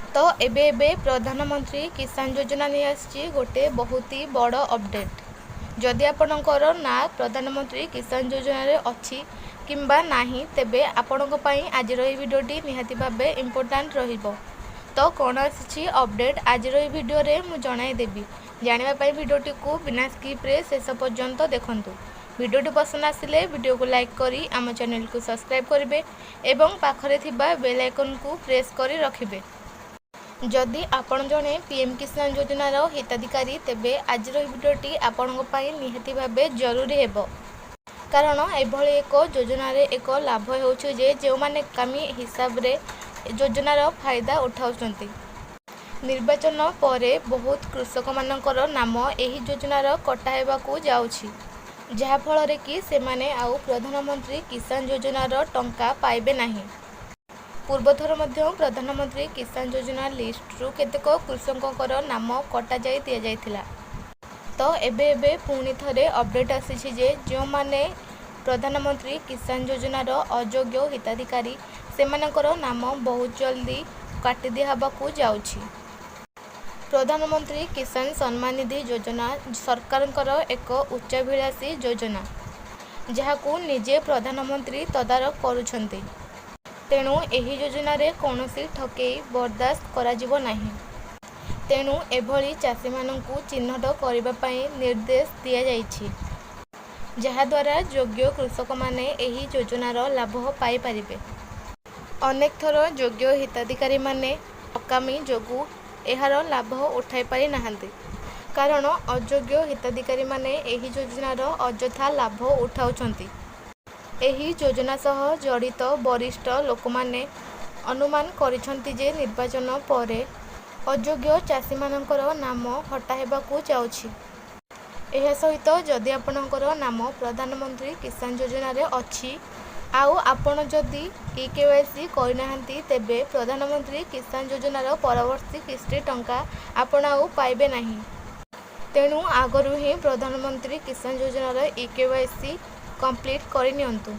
तो एबे प्रधानमंत्री किसान योजना नहीं आसी गोटे बहुत ही बड़ अपडेट। जदि आपणकर ना प्रधानमंत्री किसान योजना रे अच्छी किंबा नाही तेबे आपणक पई आज रो वीडियोटी निहाती भाबे इम्पोर्टेंट रहिबो। तो कौन आसी अपडेट आज रो वीडियो रे मु जणाई देबी। जानिबा पई वीडियोटी को बिना स्किप रे शेष पर्यंत देखंतु। वीडियोटी पसंद आसिले वीडियो को लाइक करी आम चैनल को सब्सक्राइब करिवे एवं पाखरे थिबा बेल आइकन को प्रेस करी रखिबे। जदि आपण जणे पीएम किसान योजनार हिताधिकारी तेबे आज वीडियोटी आपणक पई निहाती भाबे जरूरी हेबो। कारण एभली एक योजना रे एक लाभ होउछु जे जो माने कामी हिसाब रे योजनार फायदा उठाउछंती। निर्वाचन परे बहुत कृषक मानकर नाम एही योजनार कटा हेबाकू जाउछि, जहा फल रे कि से माने आउ प्रधानमंत्री किसान योजनार टंका पाइबे नाही। पूर्वथर मध्य प्रधानमंत्री किसान योजना लिस्ट रु केतेक कृषकंकर नाम कटा जाई दिया जाइथिला। तो एबे पुणी थरे अपडेट आसी जे जो माने प्रधानमंत्री किसान योजनार अयोग्य हिताधिकारी सेमानकर नाम बहुत जल्दी काटी दिया हबाकू जाउछि। प्रधानमंत्री किसान सम्मान निधि योजना सरकारकर एक उच्चाभिलाषी योजना, जहाकू निजे प्रधानमंत्री तदारक करुछंती। तेणु एही योजना रे कौनसी ठकेई बर्दाश्त करा जिवो नाही। तेणु एभली चाषी मानकू चिन्हट करिबा पई निर्देश दिया जाइछि, जहा द्वारा योग्य कृषक माने एही योजनार लाभ पाई परिबे। अनेक थर योग्य हिताधिकारी माने अकामी जोगु एहार लाभ उठाई पारि नाहांती। कारण अयोग्य हिताधिकारी माने एही योजनार अଯଥା लाभ उठाउछंती। एही योजना सह जड़ित वरिष्ठ लोक माने अनुमान करिछंती जे निर्वाचन परे अयोग्य चाषी मानकर नाम हटा हेबाकू जाउछि। एहा सहित जदि आपणकर नाम प्रधानमंत्री किसान योजना रे अछि आउ आपण जदि केवाईसी करिनाहांती तेबे प्रधानमंत्री किसान योजनार परवर्ती किस्ती टंका आपण आउ पाइबे नाही। तेणु आगरु ही प्रधानमंत्री किसान योजनार केवाईसी कंप्लीट करि नियंतु।